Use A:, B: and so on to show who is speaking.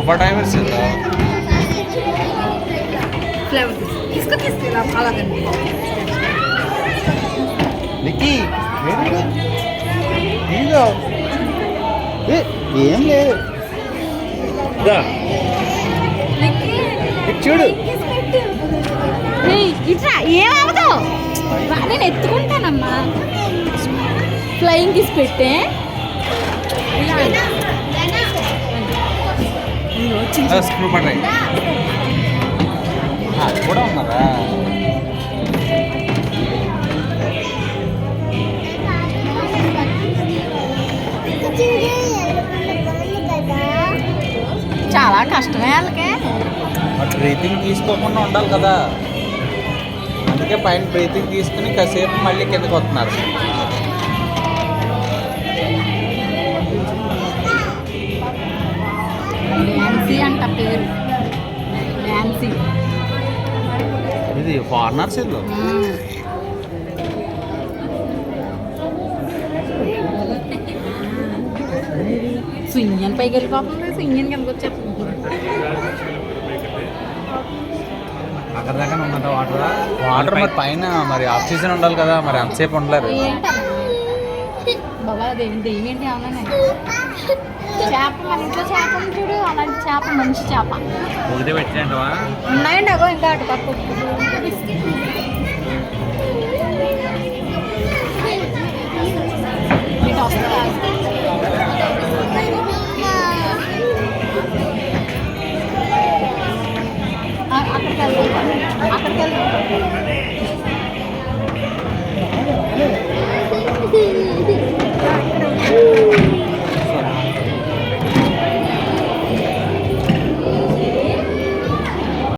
A: Scuba divers
B: flavour इसको किसके ला काला करने
A: నిక్కీ ఇదిగో ఏం లేదు చూడు
B: ఇట్లా ఏమవుతావు నేను ఎత్తుకుంటానమ్మా ఫ్లయింగ్ కిస్ పెట్టే
A: స్కూబా డైవ్ కూడా ఉన్నారా
B: చాలా కష్టమే వాళ్ళకి
A: బ్రీతింగ్ తీసుకోకుండా ఉండాలి కదా, అందుకే పైన బ్రీతింగ్ తీసుకుని కాసేపు మళ్ళీ కిందకి వస్తున్నారు.
B: డాన్సీ అంట పేరు డాన్సీ.
A: ఇది ఫారినర్స్ ఇల్లు.
B: స్వింగ్ పైకి వెళ్ళిపోతుంది, స్వింగ్ కిందకి వచ్చేస్తుంది.
A: అక్కడ దాకా ఉన్నంత వాటర్ వాటర్ మరి పైన మరి ఆక్సిజన్ ఉండాలి కదా, మరి అంతసేపు ఉండలేరు.
B: బాబా అదేంటి ఏంటి అవునా చేప మన ఇంట్లో చేప ఉంది చూడు, అలాంటి చేప మంచి చేప
A: ఒకటే పెట్టినట్టువా
B: ఉన్నాయండి. అగో ఇంకా అటు పక్క ఇటు వస్తుందా? అక్కడికి వెళ్దాం, అక్కడికి వెళ్దాం.